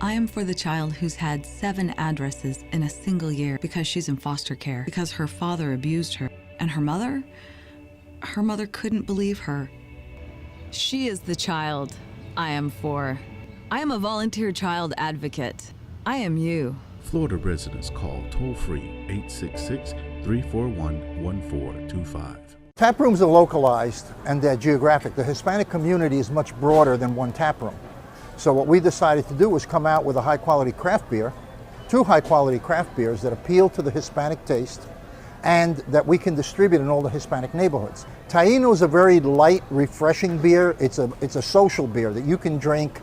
I am for the child who's had 7 addresses in a single year because she's in foster care, because her father abused her. And her mother couldn't believe her. She is the child I am for. I am a volunteer child advocate. I am you. Florida residents call toll-free 866-341-1425. Tap rooms are localized and they're geographic. The Hispanic community is much broader than one tap room. So what we decided to do was come out with a high-quality craft beer, 2 high-quality craft beers that appeal to the Hispanic taste and that we can distribute in all the Hispanic neighborhoods. Taino is a very light, refreshing beer. It's a social beer that you can drink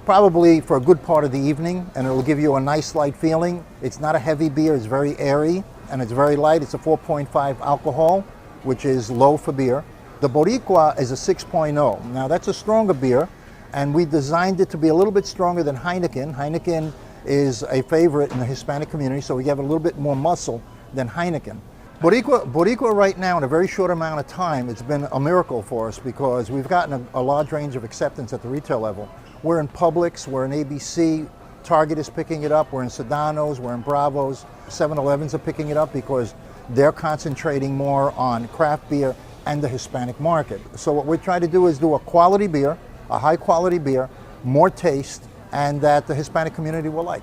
probably for a good part of the evening, and it'll give you a nice light feeling. It's not a heavy beer, it's very airy, and it's very light. It's a 4.5 alcohol, which is low for beer. The Boricua is a 6.0. Now that's a stronger beer, and we designed it to be a little bit stronger than Heineken. Heineken is a favorite in the Hispanic community, so we have a little bit more muscle than Heineken. Boricua right now, in a very short amount of time, it's been a miracle for us because we've gotten a large range of acceptance at the retail level. We're in Publix, we're in ABC, Target is picking it up, we're in Sedano's, we're in Bravo's, 7-Elevens are picking it up because they're concentrating more on craft beer and the Hispanic market. So what we're trying to do is do a quality beer, a high quality beer, more taste, and that the Hispanic community will like.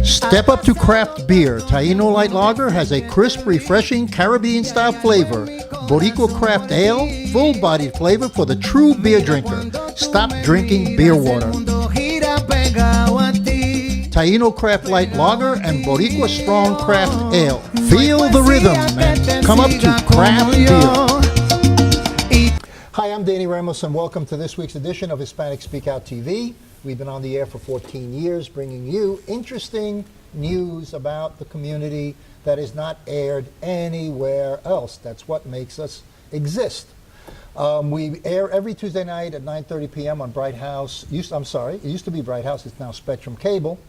Step up to craft beer. Taino Light Lager has a crisp, refreshing Caribbean-style flavor. Boricua Craft Ale, full-bodied flavor for the true beer drinker. Stop drinking beer water. Taino Craft Light Lager and Boricua Strong Craft Ale. Feel the rhythm and come up to craft beer. Hi, I'm Danny Ramos and welcome to this week's edition of Hispanic Speak Out TV. We've been on the air for 14 years bringing you interesting news about the community that is not aired anywhere else. That's what makes us exist. We air every Tuesday night at 9:30 p.m. on Bright House. It used to be Bright House, it's now Spectrum Cable.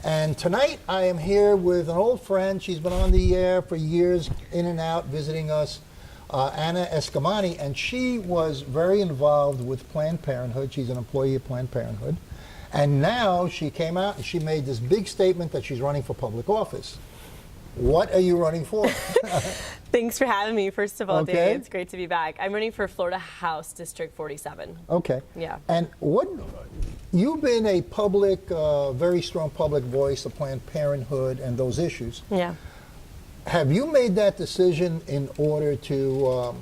And tonight I am here with an old friend. She's been on the air for years, in and out, visiting us. Anna Escamani, and she was very involved with Planned Parenthood. She's an employee of Planned Parenthood. And now she came out and she made this big statement that she's running for public office. What are you running for? Thanks for having me, first of all, Okay. Dave. It's great to be back. I'm running for Florida House District 47. Okay. Yeah. And you've been a public, very strong public voice of Planned Parenthood and those issues. Yeah. Have you made that decision in order to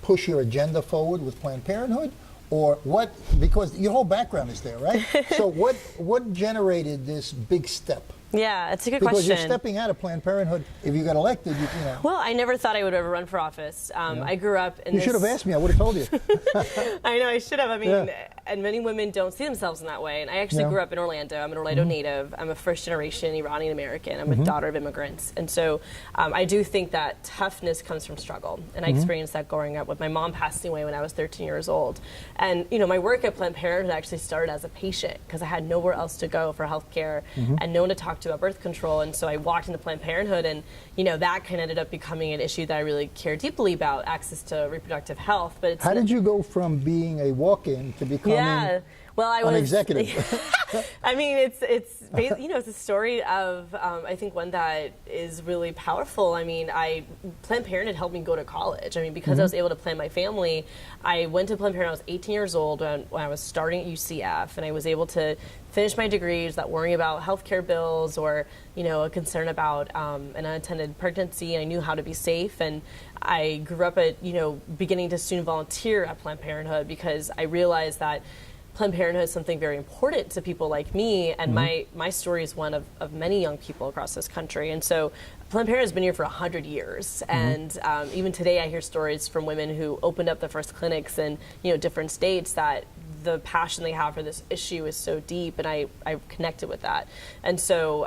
push your agenda forward with Planned Parenthood? Or what, because your whole background is there, right? So what generated this big step? Yeah, it's a good Because question. you're stepping out of Planned Parenthood. If you got elected, you know. Well, I never thought I would ever run for office. I grew up in You should have asked me. I would have told you. I know, I should have. I mean, Yeah. and many women don't see themselves in that way. And I actually grew up in Orlando. I'm an Orlando native. I'm a first-generation Iranian American. I'm a daughter of immigrants. And so I do think that toughness comes from struggle. And I experienced that growing up with my mom passing away when I was 13 years old. And, you know, my work at Planned Parenthood actually started as a patient because I had nowhere else to go for health care and no one to talk to about birth control. And so I walked into Planned Parenthood, and you know that kind of ended up becoming an issue that I really care deeply about, access to reproductive health. But it's How did you go from being a walk-in to becoming an executive? I mean, it's you know, it's a story of I think one that is really powerful. I mean, Planned Parenthood helped me go to college. I mean, because I was able to plan my family, I went to Planned Parenthood. I was 18 years old when I was starting at UCF, and I was able to finish my degrees without worrying about healthcare bills or, you know, a concern about an unattended pregnancy. And I knew how to be safe, and I grew up at, you know, beginning to student volunteer at Planned Parenthood because I realized that Planned Parenthood is something very important to people like me, and my story is one of many young people across this country. And so Planned Parenthood has been here for 100 years, and even today I hear stories from women who opened up the first clinics in, you know, different states that the passion they have for this issue is so deep, and I connected with that. And so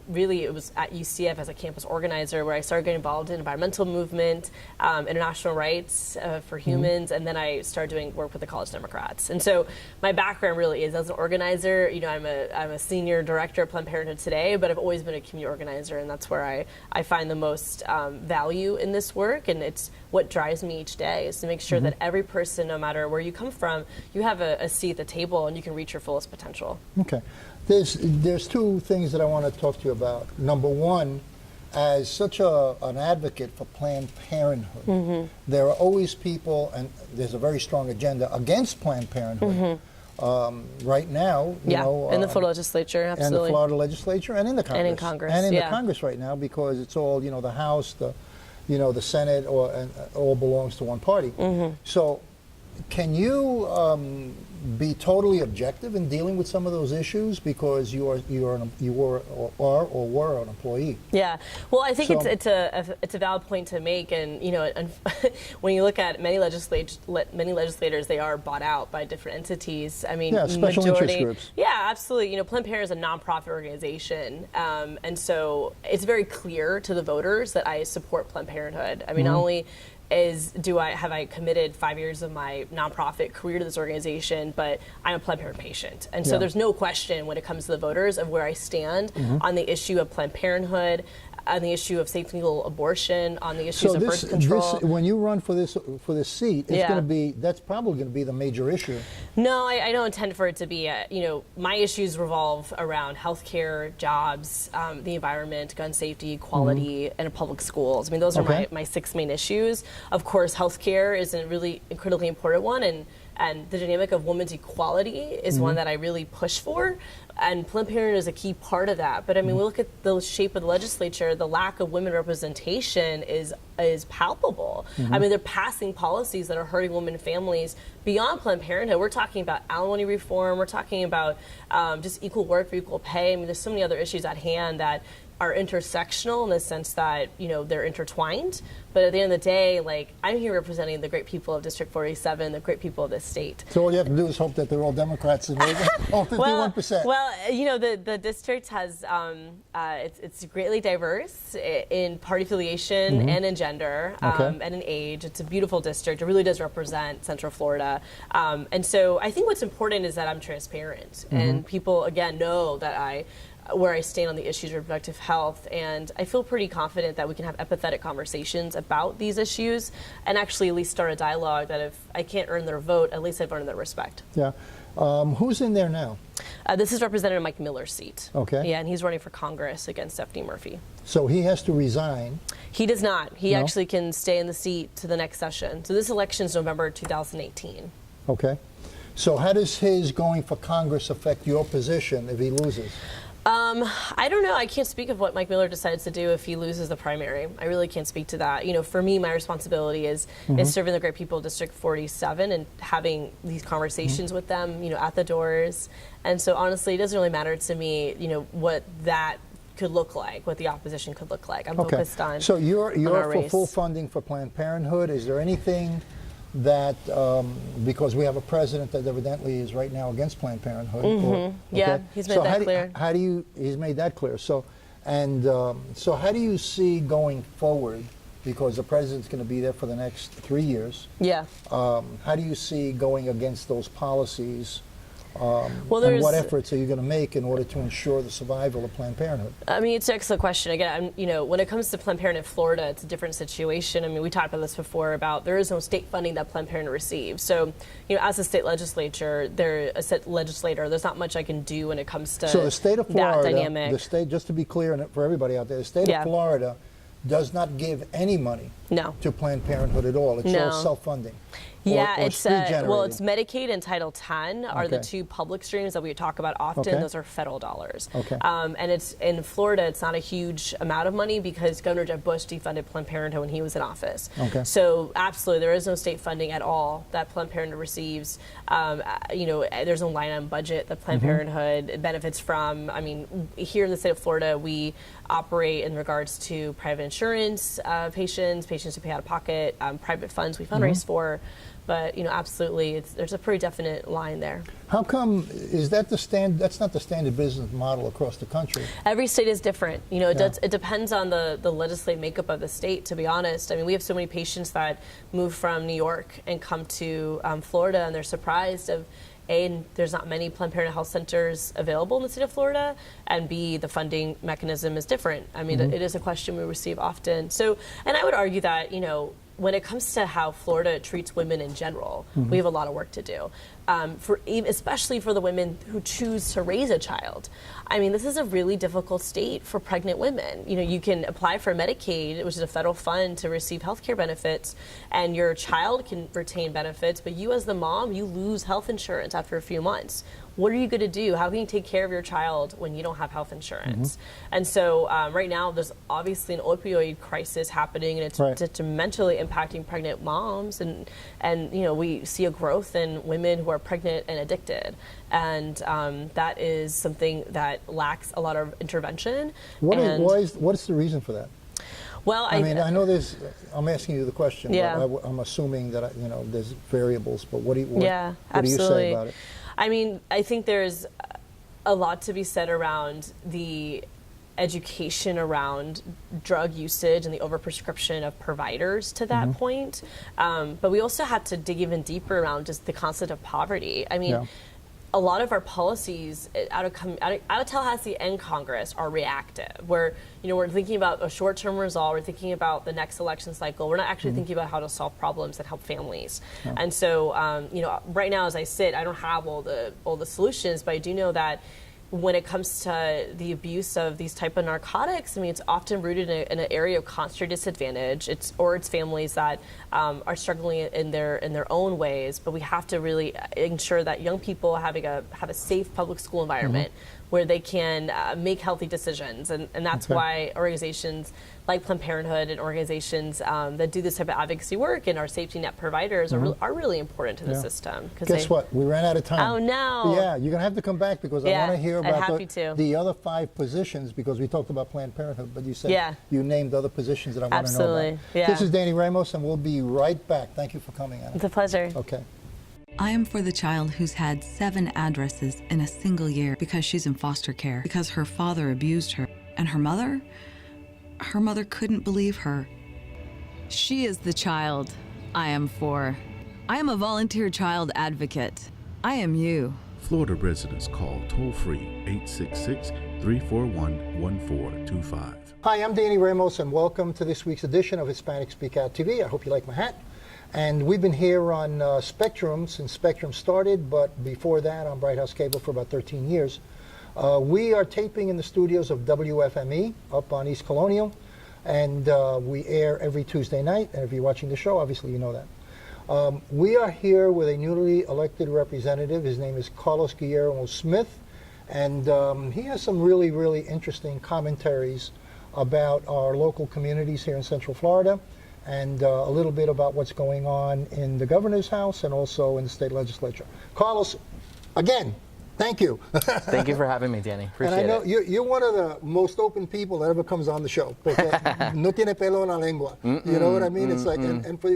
really it was at UCF as a campus organizer where I started getting involved in environmental movement, international rights for humans, and then I started doing work with the College Democrats. And so my background really is as an organizer. You know, I'm a senior director at Planned Parenthood today, but I've always been a community organizer, and that's where I find the most value in this work, and it's what drives me each day is to make sure that every person, no matter where you come from, you have a seat at the table and you can reach your fullest potential. Okay. There's two things that I want to talk to you about. Number one, as such an advocate for Planned Parenthood, there are always people, and there's a very strong agenda against Planned Parenthood. Right now, you know, in the Florida legislature, absolutely. And the Florida legislature, and in the Congress, and in Congress, and in the Congress right now, because it's all, you know, the House, the Senate, and all belongs to one party. So, can you be totally objective in dealing with some of those issues because you were or were an employee? Yeah, well, I think it's a valid point to make, and you know, when you look at many legislators, they are bought out by different entities. I mean, special interest groups. Yeah, absolutely. You know, Planned Parenthood is a nonprofit organization, and so it's very clear to the voters that I support Planned Parenthood. I mean, not only have I committed 5 years of my nonprofit career to this organization, but I'm a Planned Parenthood patient. And so there's no question when it comes to the voters of where I stand on the issue of Planned Parenthood, on the issue of safe and legal abortion, on the issues of birth control. When you run for this seat, it's going to be, that's probably going to be the major issue. No, I don't intend for it to be. You know, my issues revolve around healthcare, jobs, the environment, gun safety, equality, and public schools. I mean, those are my 6 main issues. Of course, healthcare is a really critically important one, and the dynamic of women's equality is one that I really push for. And Planned Parenthood is a key part of that. But I mean, we look at the shape of the legislature, the lack of women representation is palpable. I mean, they're passing policies that are hurting women and families beyond Planned Parenthood. We're talking about alimony reform. We're talking about just equal work for equal pay. I mean, there's so many other issues at hand that are intersectional in the sense that, you know, they're intertwined. But at the end of the day, like, I'm here representing the great people of District 47, the great people of this state. So all you have to do is hope that they're all Democrats and all 51%. Well, you know, the district has, it's greatly diverse in party affiliation and in gender and in age. It's a beautiful district. It really does represent Central Florida. And so I think what's important is that I'm transparent. And people, again, know that where I stand on the issues of reproductive health, and I feel pretty confident that we can have empathetic conversations about these issues and actually at least start a dialogue that if I can't earn their vote, at least I've earned their respect. Yeah. Who's in there now? This is Representative Mike Miller's seat. Okay. Yeah, and he's running for Congress against Stephanie Murphy. So he has to resign. He does not. He actually can stay in the seat to the next session. So this election is November 2018. Okay. So how does his going for Congress affect your position if he loses? I don't know. I can't speak of what Mike Miller decides to do if he loses the primary. I really can't speak to that. You know, for me, my responsibility is serving the great people of District 47 and having these conversations with them, you know, at the doors. And so honestly, it doesn't really matter to me, you know, what that could look like, what the opposition could look like. I'm focused on So you're for race. full funding for Planned Parenthood. Is there anything that, because we have a president that evidently is right now against Planned Parenthood. Yeah, he's made that clear. He's made that clear. So, so how do you see going forward, because the president's going to be there for the next 3 years? Yeah. How do you see going against those policies? Well, and what efforts are you going to make in order to ensure the survival of Planned Parenthood? I mean, it's an excellent question. Again, you know, when it comes to Planned Parenthood Florida, it's a different situation. I mean, we talked about this before about there is no state funding that Planned Parenthood receives. So, you know, as a state legislator, there's not much I can do when it comes to the state of Florida, that dynamic. The state, just to be clear and for everybody out there, the state of Florida does not give any money to Planned Parenthood at all. It's all self-funding. Yeah, it's Medicaid and Title X are the two public streams that we talk about often. Those are federal dollars. And it's in Florida, it's not a huge amount of money because Governor Jeb Bush defunded Planned Parenthood when he was in office. So absolutely, there is no state funding at all that Planned Parenthood receives. You know, there's no line item budget that Planned Parenthood benefits from. I mean, here in the state of Florida, we operate in regards to private insurance patients who pay out of pocket, private funds we fundraise for. But absolutely, there's a pretty definite line there. How come, is that that's not the standard business model across the country? Every state is different. It depends on the legislative makeup of the state, to be honest. I mean, we have so many patients that move from New York and come to Florida, and they're surprised of, A, there's not many Planned Parenthood health centers available in the state of Florida, and B, the funding mechanism is different. I mean, it is a question we receive often. So, and I would argue that, when it comes to how Florida treats women in general, we have a lot of work to do, especially for the women who choose to raise a child. I mean, this is a really difficult state for pregnant women. You can apply for Medicaid, which is a federal fund, to receive health care benefits, and your child can retain benefits, but you as the mom, you lose health insurance after a few months. What are you going to do? How can you take care of your child when you don't have health insurance? And so right now there's obviously an opioid crisis happening, and it's detrimentally impacting pregnant moms. And we see a growth in women who are pregnant and addicted. And that is something that lacks a lot of intervention. What's the reason for that? Well, I mean, I know I'm asking you the question, yeah. but I'm assuming that, there's variables, but what do you absolutely. say about it? I mean, I think there's a lot to be said around the education around drug usage and the overprescription of providers to that point. But we also have to dig even deeper around just the concept of poverty. I mean, a lot of our policies out of Tallahassee and Congress are reactive, where we're thinking about a short-term result, we're thinking about the next election cycle, we're not actually thinking about how to solve problems that help families. And so right now as I sit, I don't have all the solutions, but I do know that when it comes to the abuse of these type of narcotics, I mean, it's often rooted in an area of concentrated disadvantage. It's families that are struggling in their own ways. But we have to really ensure that young people have a safe public school environment where they can make healthy decisions, and that's why organizations like Planned Parenthood and organizations that do this type of advocacy work and our safety net providers are really important to the system. Guess what? We ran out of time. Oh, no. Yeah, you're going to have to come back because I want to hear about the other 5 positions, because we talked about Planned Parenthood, but you said you named other positions that I want to know about. Yeah. This is Danny Ramos, and we'll be right back. Thank you for coming, Anna. It's a pleasure. Okay. I am for the child who's had 7 addresses in a single year because she's in foster care, because her father abused her, and her mother couldn't believe her. She is the child I am for. I am a volunteer child advocate. I am you. Florida residents call toll-free 866-341-1425. Hi, I'm Danny Ramos, and welcome to this week's edition of Hispanic Speak Out TV. I hope you like my hat. And we've been here on Spectrum since Spectrum started, but before that on Bright House Cable for about 13 years. We are taping in the studios of WFME up on East Colonial, and we air every Tuesday night. And if you're watching the show, obviously you know that. We are here with a newly elected representative. His name is Carlos Guillermo Smith, and he has some really, really interesting commentaries about our local communities here in Central Florida, and a little bit about what's going on in the governor's house and also in the state legislature. Carlos, again, thank you. Thank you for having me, Danny. Appreciate it. And I know you're one of the most open people that ever comes on the show. No tiene pelo en la lengua. You know what I mean? It's like, and for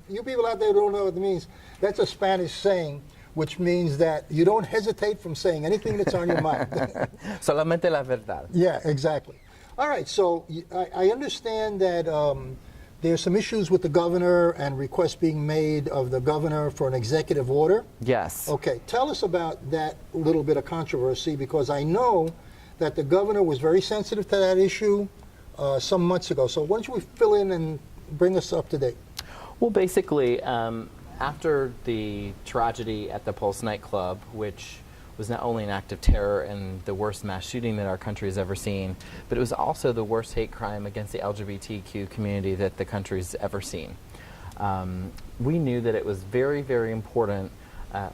you people out there who don't know what it means, that's a Spanish saying, which means that you don't hesitate from saying anything that's on your mind. Solamente la verdad. Yeah, exactly. All right, so I understand that there's some issues with the governor and requests being made of the governor for an executive order. Yes. Okay, tell us about that little bit of controversy, because I know that the governor was very sensitive to that issue some months ago. So why don't you fill in and bring us up to date? Well, basically, after the tragedy at the Pulse nightclub, which was not only an act of terror and the worst mass shooting that our country has ever seen, but it was also the worst hate crime against the LGBTQ community that the country's ever seen. We knew that it was very, very important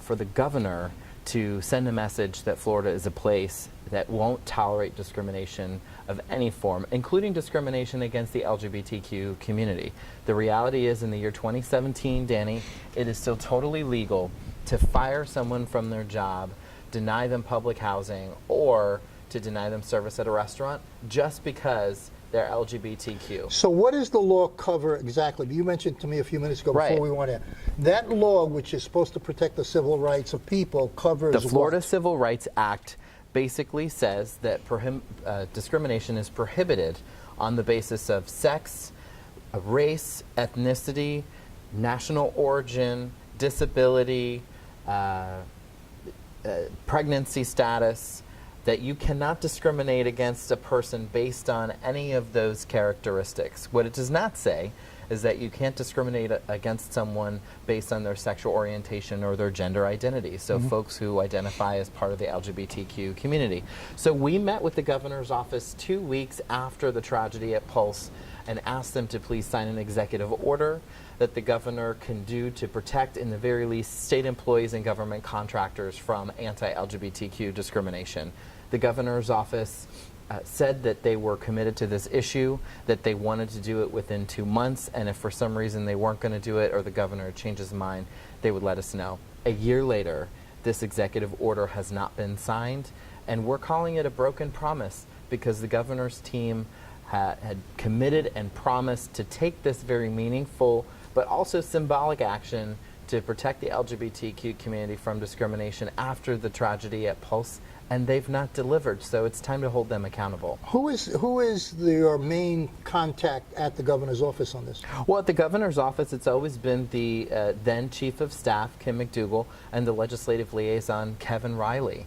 for the governor to send a message that Florida is a place that won't tolerate discrimination of any form, including discrimination against the LGBTQ community. The reality is, in the year 2017, Danny, it is still totally legal to fire someone from their job, deny them public housing, or to deny them service at a restaurant just because they're LGBTQ. So what does the law cover exactly? You mentioned to me a few minutes ago before Right. we went in. That law, which is supposed to protect the civil rights of people, covers The Florida what? Civil Rights Act basically says that discrimination is prohibited on the basis of sex, race, ethnicity, national origin, disability, pregnancy status, that you cannot discriminate against a person based on any of those characteristics. What it does not say is that you can't discriminate against someone based on their sexual orientation or their gender identity, so folks who identify as part of the LGBTQ community. So we met with the governor's office 2 weeks after the tragedy at Pulse and asked them to please sign an executive order that the governor can do to protect, in the very least, state employees and government contractors from anti-LGBTQ discrimination. The governor's office said that they were committed to this issue, that they wanted to do it within 2 months, and if for some reason they weren't going to do it or the governor changed his mind, they would let us know. A year later, this executive order has not been signed, and we're calling it a broken promise because the governor's team had committed and promised to take this very meaningful but also symbolic action to protect the LGBTQ community from discrimination after the tragedy at Pulse, and they've not delivered, so it's time to hold them accountable. Who is your main contact at the governor's office on this? Well, at the governor's office, it's always been the then Chief of Staff, Kim McDougal, and the legislative liaison, Kevin Riley,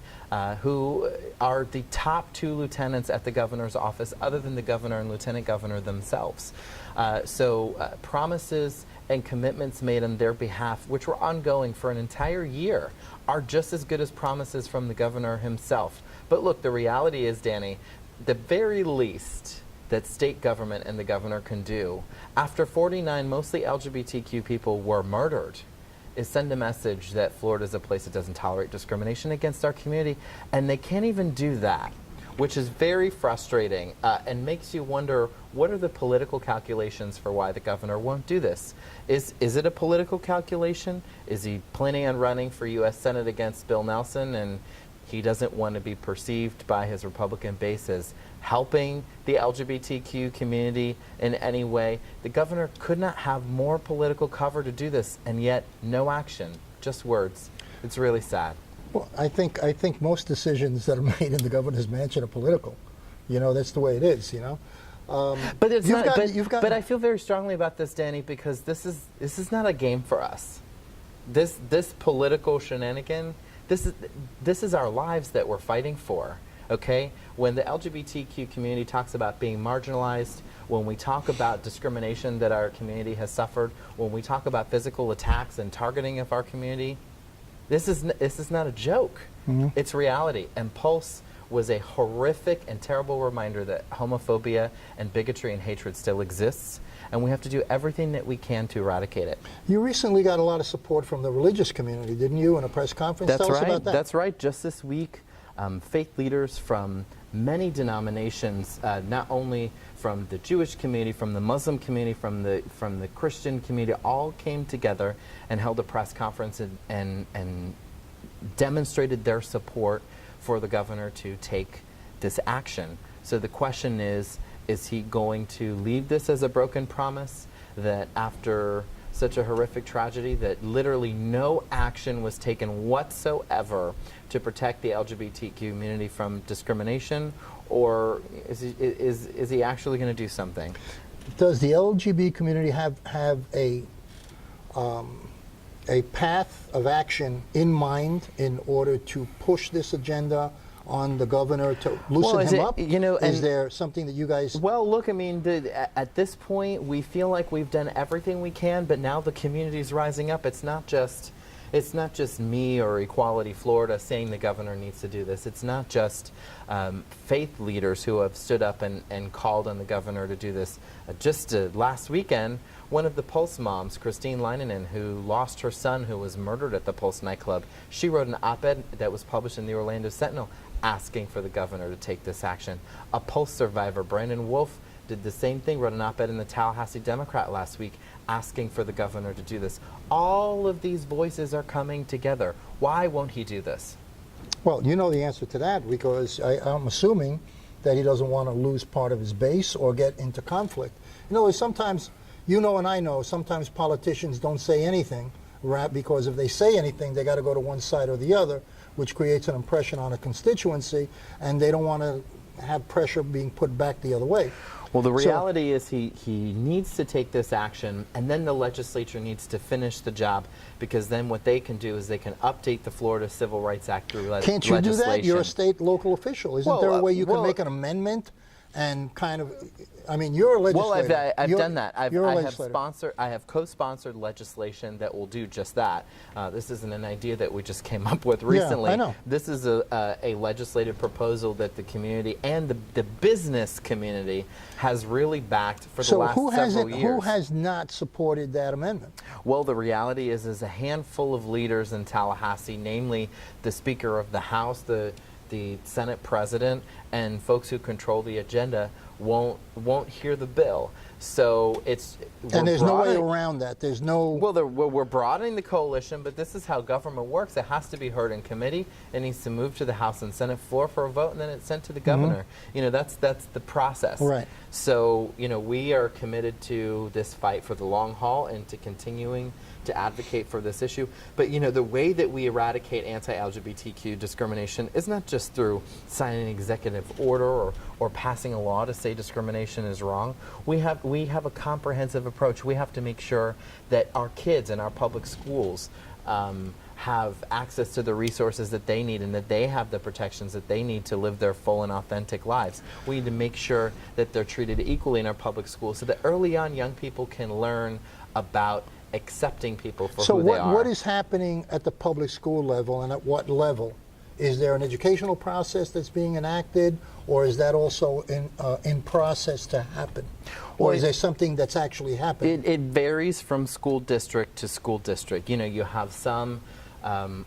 who are the top 2 lieutenants at the governor's office, other than the governor and lieutenant governor themselves. So promises and commitments made on their behalf, which were ongoing for an entire year, are just as good as promises from the governor himself. But look, the reality is, Danny, the very least that state government and the governor can do, after 49 mostly LGBTQ people were murdered, is send a message that Florida is a place that doesn't tolerate discrimination against our community, and they can't even do that, which is very frustrating and makes you wonder, what are the political calculations for why the governor won't do this? Is it a political calculation? Is he planning on running for U.S. Senate against Bill Nelson, and he doesn't want to be perceived by his Republican base as helping the LGBTQ community in any way? The governor could not have more political cover to do this, and yet no action, just words. It's really sad. Well, I think most decisions that are made in the governor's mansion are political. You know, that's the way it is, you know. But it's not. But I feel very strongly about this, Danny, because this is not a game for us. This political shenanigan, this is our lives that we're fighting for. Okay, when the LGBTQ community talks about being marginalized, when we talk about discrimination that our community has suffered, when we talk about physical attacks and targeting of our community, this is not a joke. It's reality. And Pulse was a horrific and terrible reminder that homophobia and bigotry and hatred still exists, and we have to do everything that we can to eradicate it. You recently got a lot of support from the religious community, didn't you, in a press conference? That's Tell us right. about that. That's right. Just this week, faith leaders from many denominations, not only from the Jewish community, from the Muslim community, from the Christian community, all came together and held a press conference and demonstrated their support for the governor to take this action. So the question is he going to leave this as a broken promise, that after such a horrific tragedy that literally no action was taken whatsoever to protect the LGBT community from discrimination, or is he actually going to do something? Does the LGBT community have a path of action in mind in order to push this agenda on the governor to loosen him up? You know, is there something that you guys... Well, look, I mean, at this point, we feel like we've done everything we can, but now the community's rising up. It's not just me or Equality Florida saying the governor needs to do this. It's not just faith leaders who have stood up and called on the governor to do this. Just last weekend, one of the Pulse moms, Christine Leinonen, who lost her son who was murdered at the Pulse nightclub, she wrote an op-ed that was published in the Orlando Sentinel asking for the governor to take this action. A Pulse survivor, Brandon Wolf, did the same thing, wrote an op-ed in the Tallahassee Democrat last week asking for the governor to do this. All of these voices are coming together. Why won't he do this? Well, you know the answer to that, because I'm assuming that he doesn't want to lose part of his base or get into conflict. You know, sometimes, you know and I know, sometimes politicians don't say anything, right, because if they say anything, they got to go to one side or the other, which creates an impression on a constituency, and they don't want to have pressure being put back the other way. Well, the reality is he needs to take this action, and then the legislature needs to finish the job, because then what they can do is they can update the Florida Civil Rights Act through legislation. Can't you do that? You're a state local official. Isn't there a way you can make an amendment and kind of, I mean, you're a legislator. Well, I've done that. I have co-sponsored legislation that will do just that. This isn't an idea that we just came up with recently. Yeah, I know. This is a legislative proposal that the community and the business community has really backed for the last several years. Who has not supported that amendment? Well, the reality is a handful of leaders in Tallahassee, namely the Speaker of the House, the Senate President, and folks who control the agenda won't hear the bill. So there's no way around that. There's no. Well, we're broadening the coalition, but this is how government works. It has to be heard in committee. It needs to move to the House and Senate floor for a vote, and then it's sent to the governor. You know, that's the process. Right. So, you know, we are committed to this fight for the long haul and to continuing to advocate for this issue. But, you know, the way that we eradicate anti-LGBTQ discrimination is not just through signing an executive order or passing a law to say discrimination is wrong. We have a comprehensive approach. We have to make sure that our kids in our public schools have access to the resources that they need and that they have the protections that they need to live their full and authentic lives. We need to make sure that they're treated equally in our public schools so that early on young people can learn about accepting people for who they are. So what is happening at the public school level, and at what level? Is there an educational process that's being enacted, or is that also in process to happen? Or is there something that's actually happening? It varies from school district to school district. You know, you have some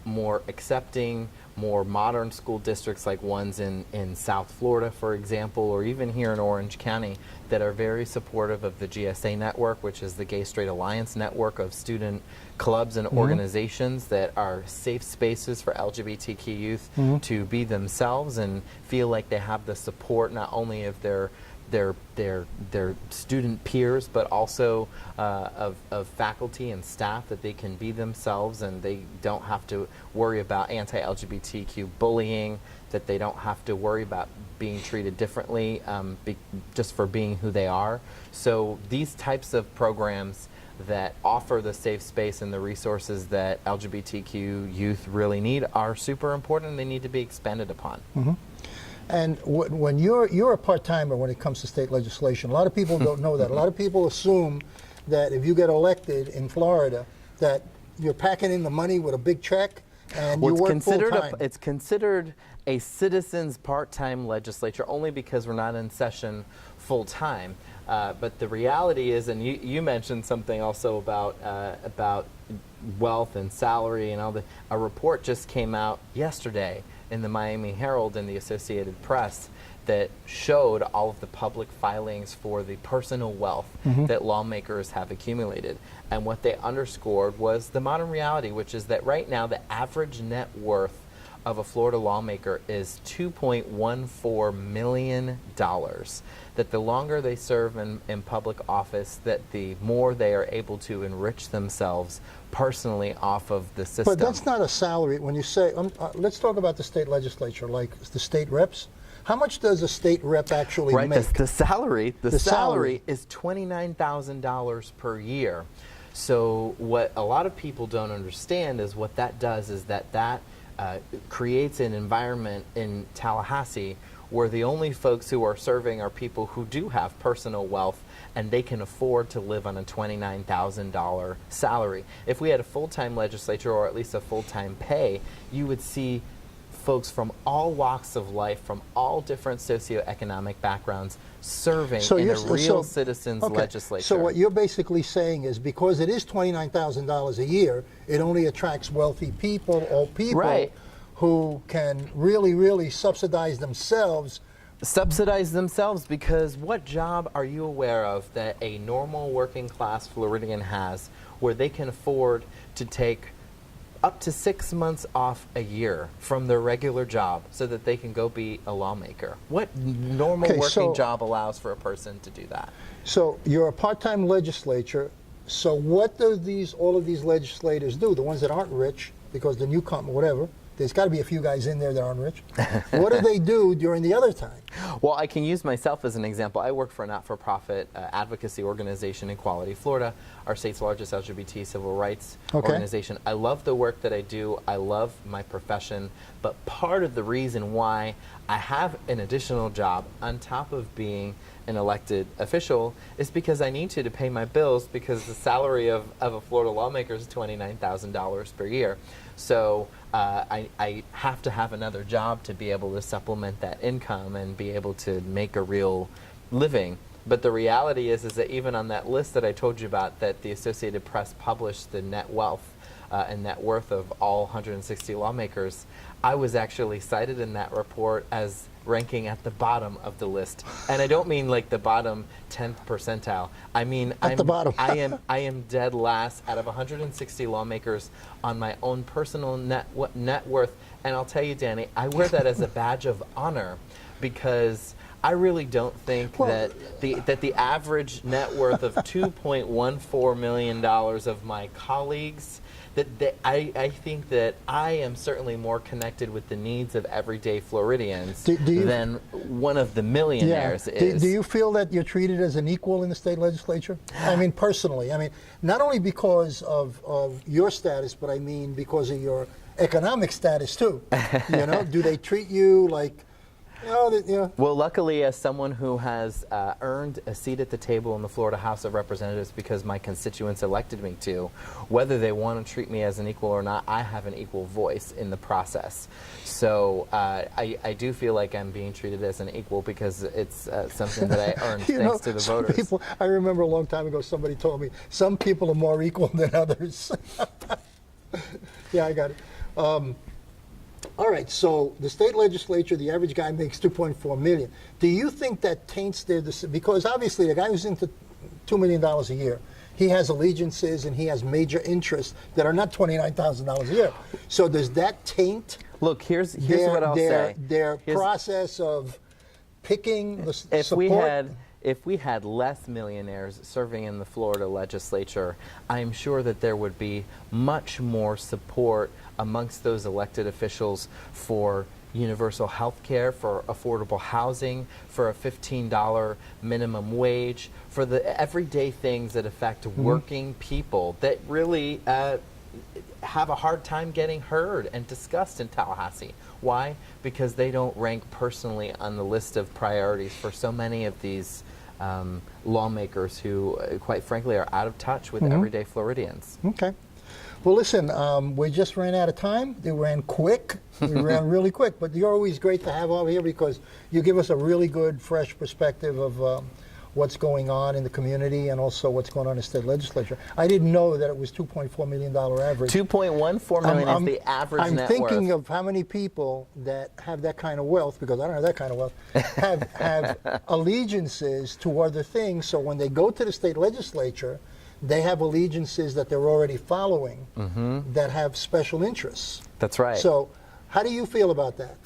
more accepting, more modern school districts, like ones in South Florida, for example, or even here in Orange County, that are very supportive of the GSA network, which is the Gay Straight Alliance network of student clubs and organizations that are safe spaces for LGBTQ youth to be themselves and feel like they have the support not only of their student peers, but also of faculty and staff, that they can be themselves and they don't have to worry about anti-LGBTQ bullying, that they don't have to worry about being treated differently just for being who they are. So these types of programs that offer the safe space and the resources that LGBTQ youth really need are super important, and they need to be expanded upon. And when you're a part-timer when it comes to state legislation, a lot of people don't know that. A lot of people assume that if you get elected in Florida, that you're packing in the money with a big check and you work full-time. It's considered a citizens part-time legislature only because we're not in session full-time. But the reality is, and you mentioned something also about wealth and salary and all that. A report just came out yesterday in the Miami Herald and the Associated Press that showed all of the public filings for the personal wealth that lawmakers have accumulated. And what they underscored was the modern reality, which is that right now the average net worth of a Florida lawmaker is $2.14 million. That the longer they serve in public office, that the more they are able to enrich themselves personally off of the system. But that's not a salary. When you say, let's talk about the state legislature, like the state reps. How much does a state rep actually make? The salary is $29,000 per year. So what a lot of people don't understand is what that does is that creates an environment in Tallahassee where the only folks who are serving are people who do have personal wealth and they can afford to live on a $29,000 salary. If we had a full-time legislature, or at least a full-time pay, you would see folks from all walks of life, from all different socioeconomic backgrounds, serving in a real citizens legislature. So what you're basically saying is, because it is $29,000 a year, it only attracts wealthy people or people who can really, really subsidize themselves. Because what job are you aware of that a normal working class Floridian has where they can afford to take up to 6 months off a year from their regular job so that they can go be a lawmaker. What normal working job allows for a person to do that? So you're a part-time legislature. So what do all of these legislators do? The ones that aren't rich, because the newcomer, whatever, there's got to be a few guys in there that aren't rich. What do they do during the other time? Well, I can use myself as an example. I work for a not-for-profit advocacy organization in Quality, Florida, our state's largest LGBT civil rights organization. I love the work that I do. I love my profession. But part of the reason why I have an additional job on top of being an elected official is because I need to pay my bills, because the salary of a Florida lawmaker is $29,000 per year. So I have to have another job to be able to supplement that income and be able to make a real living. But the reality is that even on that list that I told you about, that the Associated Press published, the net wealth and net worth of all 160 lawmakers, I was actually cited in that report as ranking at the bottom of the list. And I don't mean like the bottom 10th percentile. I mean, at the bottom. I am dead last out of 160 lawmakers on my own personal net worth. And I'll tell you, Danny, I wear that as a badge of honor, because I really don't think that the average net worth of $2.14 million of my colleagues, I think that I am certainly more connected with the needs of everyday Floridians than one of the millionaires is. Do you feel that you're treated as an equal in the state legislature? I mean, personally. I mean, not only because of your status, but I mean because of your economic status too. You know, do they treat you like... Well, luckily, as someone who has earned a seat at the table in the Florida House of Representatives because my constituents elected me to, whether they want to treat me as an equal or not, I have an equal voice in the process. So I do feel like I'm being treated as an equal because it's something that I earned thanks to the voters. People, I remember a long time ago somebody told me some people are more equal than others. Yeah, I got it. All right, so the state legislature, the average guy makes $2.4 million. Do you think that taints their decision? Because obviously the guy who's into $2 million a year, he has allegiances and he has major interests that are not $29,000 a year. So does that taint? Look, here's what I'll say. Their process of picking the support? If we had less millionaires serving in the Florida legislature, I'm sure that there would be much more support amongst those elected officials for universal health care, for affordable housing, for a $15 minimum wage, for the everyday things that affect working people that really have a hard time getting heard and discussed in Tallahassee. Why? Because they don't rank personally on the list of priorities for so many of these lawmakers who, quite frankly, are out of touch with everyday Floridians. Okay. Well, listen, we just ran out of time. They ran quick. We ran really quick. But you're always great to have over here because you give us a really good, fresh perspective of what's going on in the community and also what's going on in the state legislature. I didn't know that it was $2.4 million average. $2.14 million is the average net worth. I'm thinking of how many people that have that kind of wealth, because I don't have that kind of wealth, have allegiances to other things. So when they go to the state legislature, they have allegiances that they're already following that have special interests. That's right. So how do you feel about that?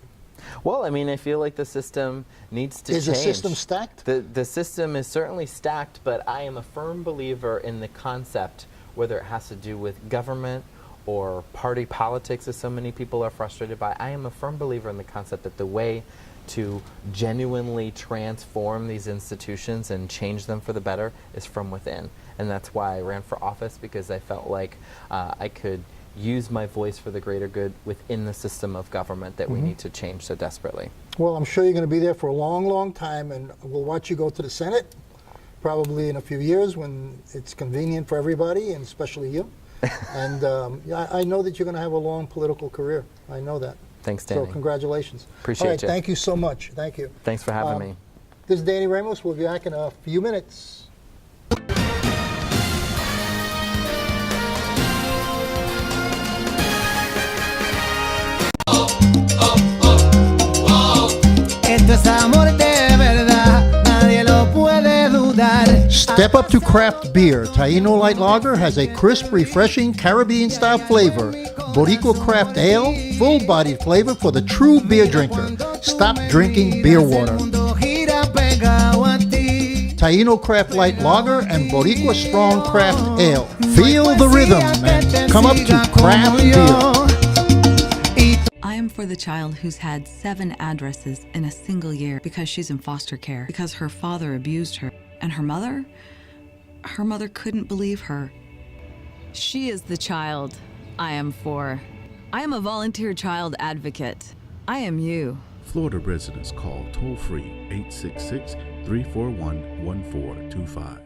Well, I mean, I feel like the system needs to change. Is the system stacked? The system is certainly stacked, but I am a firm believer in the concept, whether it has to do with government or party politics, as so many people are frustrated by. I am a firm believer in the concept that the way to genuinely transform these institutions and change them for the better is from within. And that's why I ran for office, because I felt like I could use my voice for the greater good within the system of government that we need to change so desperately. Well, I'm sure you're going to be there for a long, long time, and we'll watch you go to the Senate, probably in a few years when it's convenient for everybody, and especially you. And I know that you're going to have a long political career. I know that. Thanks, Danny. So congratulations. Appreciate All right, you. thank you so much. Thank you. Thanks for having me. This is Danny Ramos. We'll be back in a few minutes. Esto es amor de verdad, nadie lo puede dudar. Step up to craft beer. Taino Light Lager has a crisp, refreshing Caribbean-style flavor. Boricua Craft Ale, full-bodied flavor for the true beer drinker. Stop drinking beer water. Taino Craft Light Lager and Boricua Strong Craft Ale. Feel the rhythm and come up to craft beer. I am for the child who's had 7 addresses in a single year because she's in foster care, because her father abused her. And her mother couldn't believe her. She is the child I am for. I am a volunteer child advocate. I am you. Florida residents call toll-free 866-341-1425.